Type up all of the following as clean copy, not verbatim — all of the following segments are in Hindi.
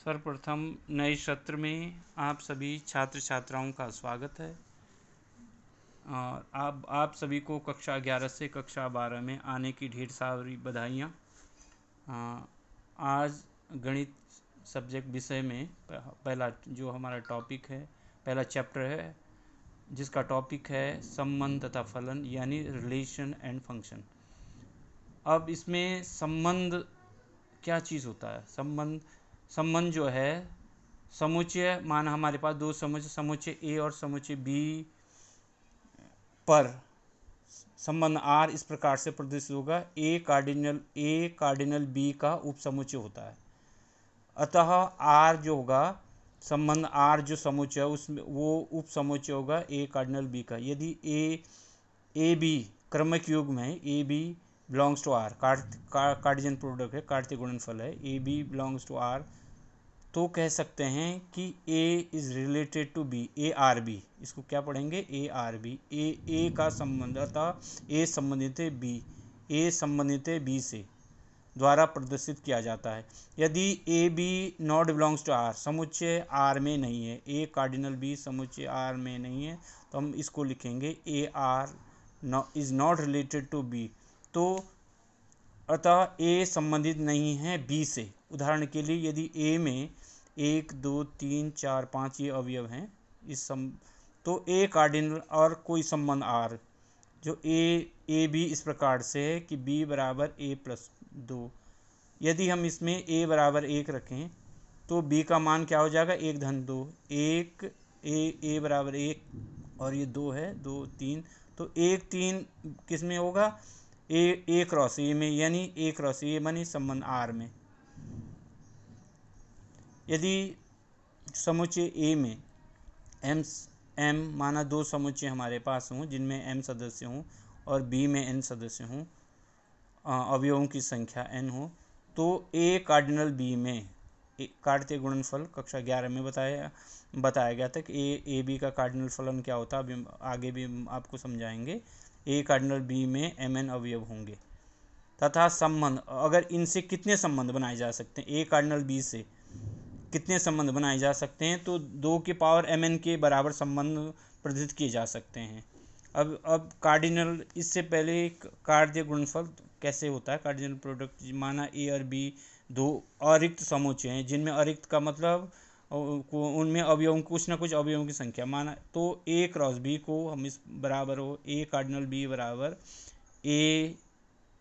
सर्वप्रथम नए सत्र में आप सभी छात्र छात्राओं का स्वागत है। और आप सभी को कक्षा 11 से कक्षा 12 में आने की ढेर सारी बधाइयाँ। आज गणित सब्जेक्ट विषय में पहला जो हमारा टॉपिक है, पहला चैप्टर है, जिसका टॉपिक है संबंध तथा फलन, यानी रिलेशन एंड फंक्शन। अब इसमें संबंध क्या चीज़ होता है? संबंध जो है समुच्चय, माना हमारे पास दो समुच्चय ए और समुच्चय बी पर संबंध आर इस प्रकार से प्रदर्शित होगा। ए कार्डिनल बी का उपसमुच्चय होता है। अतः आर जो होगा, संबंध आर जो समुच्चय है उसमें वो उपसमुच्चय होगा ए कार्डिनल बी का। यदि ए बी क्रमिक युग्म है, a b belongs to R, Cartesian product है, कार्तीय गुणनफल है, a b belongs to R, तो कह सकते हैं कि A is related to B, a R b. इसको क्या पढ़ेंगे? ए आर बी। ए का संबंध, अतः ए संबंधित है B, ए संबंधित है B से द्वारा प्रदर्शित किया जाता है। यदि a b not belongs to R, समुच्चय आर में नहीं है, ए कार्डिनल बी समुच्चय आर में नहीं है, तो हम इसको लिखेंगे a R is not related to b. तो अतः ए संबंधित नहीं है बी से। उदाहरण के लिए यदि ए में 1 2 3 4 5 ये अवयव हैं तो ए कार्डिनल और कोई संबंध आर जो ए बी इस प्रकार से है कि बी बराबर ए प्लस 2। यदि हम इसमें ए बराबर 1 रखें तो बी का मान क्या हो जाएगा? 1 धन 2, 1 ए बराबर 1 और ये 2 है, 2 3, तो 1 3 किस में होगा? ए क्रॉस ए में, यानी ए क्रॉस ए मानी संबंध आर में। यदि समुच्चय ए में एम माना दो समुच्चय हमारे पास हों जिनमें एम सदस्य हों और बी में एन सदस्य हों, अवयवों की संख्या एन हो, तो ए कार्डिनल बी में कार्तीय गुणनफल कक्षा 11 में बताया गया था कि ए बी का कार्डिनल फलन क्या होता है। अभी आगे भी आपको समझाएंगे। ए कार्डिनल बी में एम एन अवयव होंगे तथा संबंध, अगर इनसे कितने संबंध बनाए जा सकते हैं, ए कार्डिनल बी से कितने संबंध बनाए जा सकते हैं, तो 2 की पावर mn के बराबर संबंध प्रदर्शित किए जा सकते हैं। अब कार्डिनल, इससे पहले कार्तीय गुणनफल कैसे होता है? कार्डिनल प्रोडक्ट, माना ए और बी दो अरिक्त समुच्चय हैं जिनमें अरिक्त का मतलब उनमें अवयवों, कुछ ना कुछ अवयवों की संख्या, माना तो ए क्रॉस बी को हम इस बराबर हो ए कार्डिनल बी बराबर ए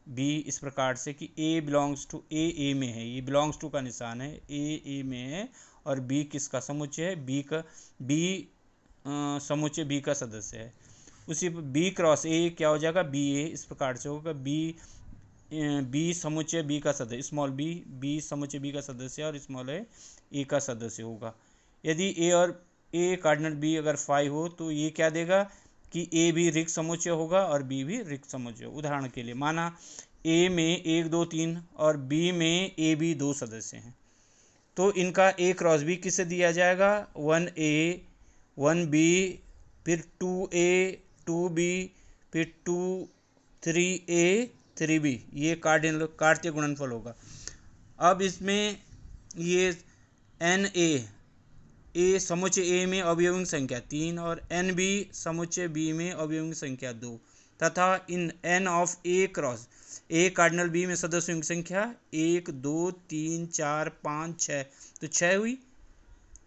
बी इस प्रकार से कि ए बिलोंग्स टू ए में है, ये बिलोंग्स टू का निशान है, ए में है और बी किसका समुच्चय है? बी समुच्चय बी का सदस्य है। उसी पर बी क्रॉस ए क्या हो जाएगा? बी ए इस प्रकार से होगा, बी समुच्चय बी का सदस्य, स्मॉल बी समुच्चय बी का सदस्य और स्मॉल ए का सदस्य होगा। यदि ए और ए कार्डिनल बी अगर 5 हो तो ये क्या देगा कि ए भी रिक्त समुच्चय होगा और बी भी रिक्त समुच्चय। उदाहरण के लिए माना ए में 1 2 3 और बी में ए बी 2 सदस्य हैं, तो इनका ए क्रॉस बी किससे दिया जाएगा? 1a 1b, फिर 2a 2b, फिर 2 3a 3b, ये कार्तीय गुणनफल होगा। अब इसमें ये एन ए समुच्चय ए में अवयवों की संख्या 3 और एन बी समुच्चय बी में अवयवों की संख्या 2 तथा इन n of a cross a cardinal b में सदस्यों की संख्या 1 2 3 4 5 6, तो 6 हुई।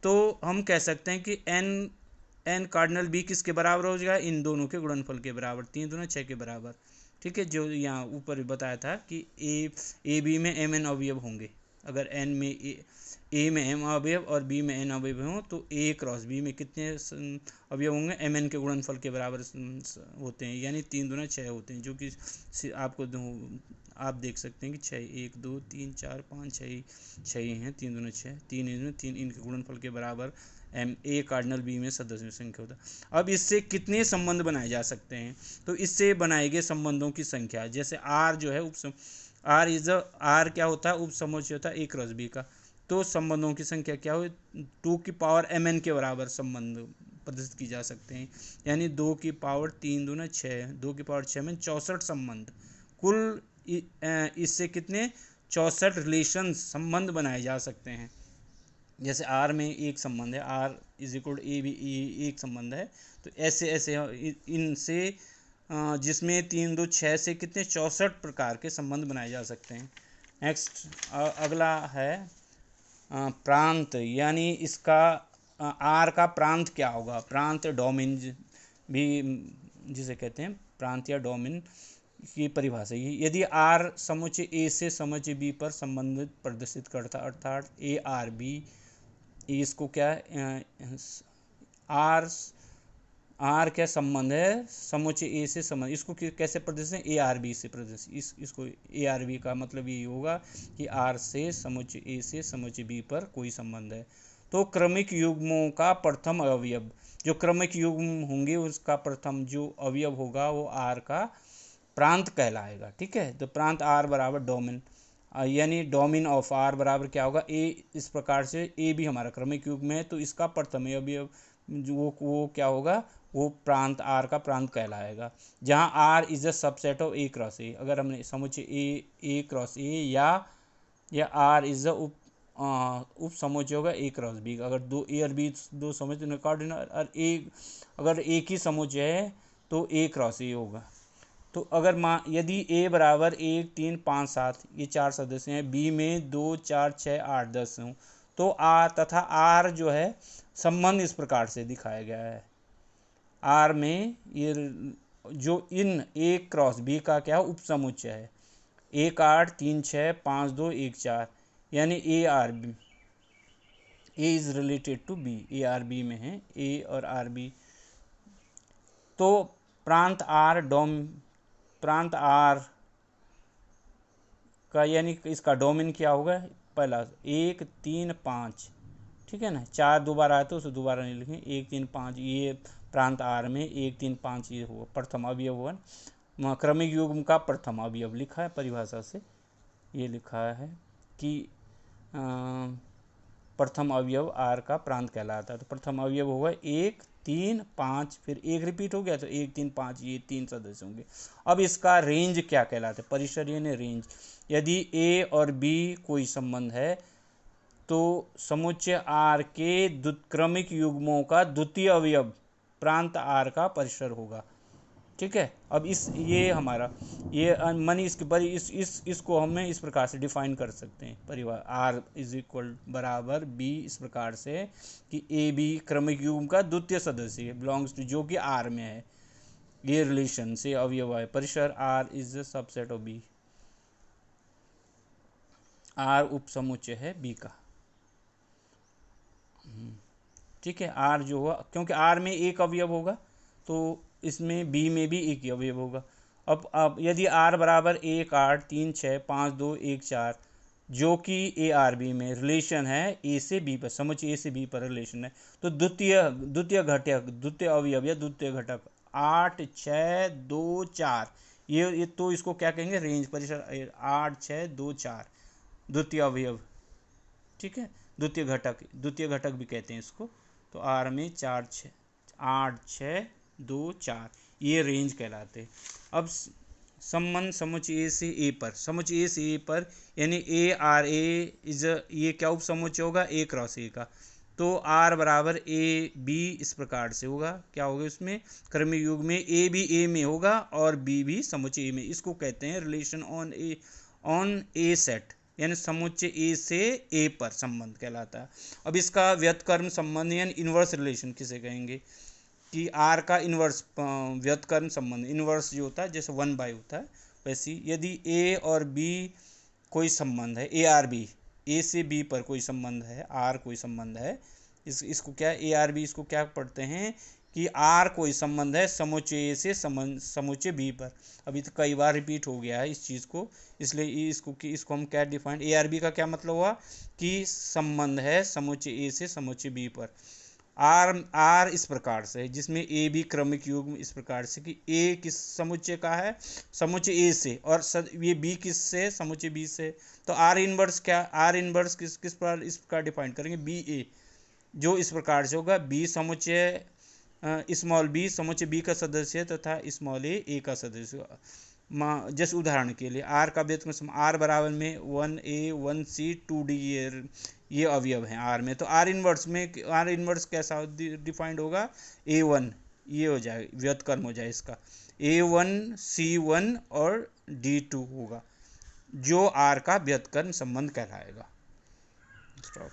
तो हम कह सकते हैं कि एन कार्डिनल बी किसके बराबर हो जाएगा? इन दोनों के गुणनफल के बराबर, 3 दूना 6 के बराबर। ठीक है, जो यहाँ ऊपर बताया था कि ए बी में एम एन अवयव होंगे। अगर एन में ए में एम अवयव और बी में एन अवयव हों तो ए क्रॉस बी में कितने अवयव होंगे? एम एन के गुणनफल के बराबर होते हैं, यानी 3 दूना 6 होते हैं, जो कि आपको आप देख सकते हैं कि 6 1 2 3 4 5 6 ही हैं, 3 दूना 6, 3 इनके गुणनफल के बराबर एम ए कार्डिनल बी में सदस्यों की संख्या होता है। अब इससे कितने संबंध बनाए जा सकते हैं? तो इससे बनाए गए संबंधों की संख्या, जैसे आर जो है आर क्या होता है? उपसमुच्चय होता है ए क्रॉस बी का, तो संबंधों की संख्या क्या हो? 2 की पावर mn के बराबर संबंध प्रदर्शित की जा सकते हैं, यानी 2 की पावर 3 दूना 6, 2 की पावर 6 में 64 संबंध, कुल इससे कितने 64 रिलेशन संबंध बनाए जा सकते हैं। जैसे आर में एक संबंध है, आर इज इक्वल ए भी एक संबंध है, तो ऐसे ऐसे इनसे जिसमें 3 2 6 से कितने 64 प्रकार के संबंध बनाए जा सकते हैं। नेक्स्ट अगला है प्रांत, यानी इसका आर का प्रांत क्या होगा। प्रांत डोमेन भी जिसे कहते हैं प्रांत या डोमेन की परिभाषा। यदि आर समुच्चय ए से समुच्चय बी पर संबंधित प्रदर्शित करता, अर्थात ए आर बी, इसको क्या है आर क्या संबंध है समुच्चय ए से संबंध, इसको कैसे प्रदर्शित ए आर बी से प्रदर्शित, इसको ए आर बी का मतलब ये होगा कि आर से समुच्चय ए से समुच्चय बी पर कोई संबंध है। तो क्रमिक युग्मों का प्रथम अवयव, जो क्रमिक युग्म होंगे उसका प्रथम जो अवयव होगा वो आर का प्रांत कहलाएगा। ठीक है, तो प्रांत आर बराबर डोमेन, यानी डोमेन ऑफ आर बराबर क्या होगा ए। इस प्रकार से ए भी हमारा क्रमिक युग्म है, तो इसका प्रथम अवयव वो क्या होगा, वो प्रांत आर का प्रांत कहलाएगा। जहाँ R is a subset of a cross a, अगर हमने समुच्चय ए क्रॉस ए या आर इज अ उप समुच्चय होगा ए क्रॉस बी, अगर दो ए और बी दो समुच्चय कार्डिनल और अगर एक ही समुच्चय है तो ए क्रॉस ए होगा। तो अगर यदि ए बराबर 1 3 5 7 ये 4 सदस्य हैं, बी में 2 4 6 8 10 हों, तो आर जो है संबंध इस प्रकार से दिखाया गया है। आर में ये जो इन ए क्रॉस बी का क्या उप समुच्चय है 1 8 3 6 5 2 1 4, यानी a R b, a is related to b, a R b में है ए और आर बी। तो प्रांत आर का यानी इसका डोमेन क्या होगा, पहला 1 3 5, ठीक है ना, 4 दोबारा आए तो उसे दोबारा नहीं लिखें, 1 3 5 ये प्रांत आर में 1 3 5 ये होगा प्रथम अवयव होगा। क्रमिक युग्म का प्रथम अवयव लिखा है परिभाषा से, ये लिखा है कि प्रथम अवयव आर का प्रांत कहलाता है। तो प्रथम अवयव होगा 1 3 5, फिर 1 रिपीट हो गया तो 1 3 5 ये 3 सदस्य होंगे। अब इसका रेंज क्या कहलाता है, परिसर यानी रेंज। यदि ए और बी कोई संबंध है तो समुच्चय आर के क्रमिक युग्मों का द्वितीय अवयव प्रांत आर का परिसर होगा। ठीक है, अब ये हमारा ये मनी इसको हमें इस प्रकार से डिफाइन कर सकते हैं परिवार आर इज इक्वल बराबर बी, इस प्रकार से कि ए बी क्रमिक युग्म का द्वितीय सदस्य है, बिलोंग्स टू, जो कि आर में है, ये रिलेशन से अवयव है। परिसर R is the subset of b, R उप समुच्चय है बी का। ठीक है, आर जो हुआ क्योंकि आर में एक अवयव होगा तो इसमें बी में भी एक अवयव होगा। अब यदि आर बराबर 1 8 3 6 5 2 1 4, जो कि ए आर बी में रिलेशन है ए से बी पर, समुच्चय ए से बी पर रिलेशन है, तो द्वितीय अवयव या द्वितीय घटक 8 6 2 4 ये तो इसको क्या कहेंगे, रेंज परिसर 8 6 2 4 द्वितीय अवयव। ठीक है, द्वितीय घटक भी कहते हैं इसको। तो आर में 4 6 8 6 2 4 ये रेंज कहलाते हैं। अब संबंध समुच्चय ए से ए पर, समुच्चय ए से ए पर यानी ए आर ए इज ये क्या उप समुच्चय होगा ए क्रॉस ए का। तो आर बराबर ए बी इस प्रकार से होगा, क्या होगा इसमें क्रमिक युग्म में ए भी ए में होगा और बी भी समुच्चय ए में, इसको कहते हैं रिलेशन ऑन ए सेट, यानी समुच्चय ए से ए पर संबंध कहलाता है। अब इसका व्युत्क्रम संबंध यानी इन्वर्स रिलेशन किसे कहेंगे, कि आर का इन्वर्स व्युत्क्रम संबंध, इन्वर्स जो होता है जैसे 1/, होता है वैसी, यदि ए और बी कोई संबंध है, ए आर बी ए से बी पर कोई संबंध है, आर कोई संबंध है, इसको क्या ए आर बी इसको क्या पढ़ते हैं कि आर कोई संबंध है समुच्चय ए से समुच्चय बी पर। अभी तो कई बार रिपीट हो गया है इस चीज़ को, इसलिए इसको हम क्या डिफाइन, ए आर बी का क्या मतलब हुआ कि संबंध है समुच्चय ए से समुच्चय बी पर। आर इस प्रकार से जिसमें ए बी क्रमिक युग्म इस प्रकार से कि ए किस समुच्चय का है, समुच्चय ए से, और ये बी किस से, समुच्चय बी से। तो आर इनवर्स क्या, आर इनवर्स किस पर इस प्रकार डिफाइन करेंगे, बी ए, जो इस प्रकार से होगा बी समुच्चय स्मॉल बी समुच्चय बी का सदस्य तथा स्मॉल ए का सदस्य। जैसे उदाहरण के लिए आर का व्युत्क्रम आर बराबर में 1a 1c 2d ये अवयव हैं आर में, तो आर इनवर्स कैसा डिफाइंड होगा, a1 ये हो जाए व्युत्क्रम हो जाए इसका, a1 c1 और d2 होगा जो आर का व्युत्क्रम संबंध कहलाएगा। स्टॉप।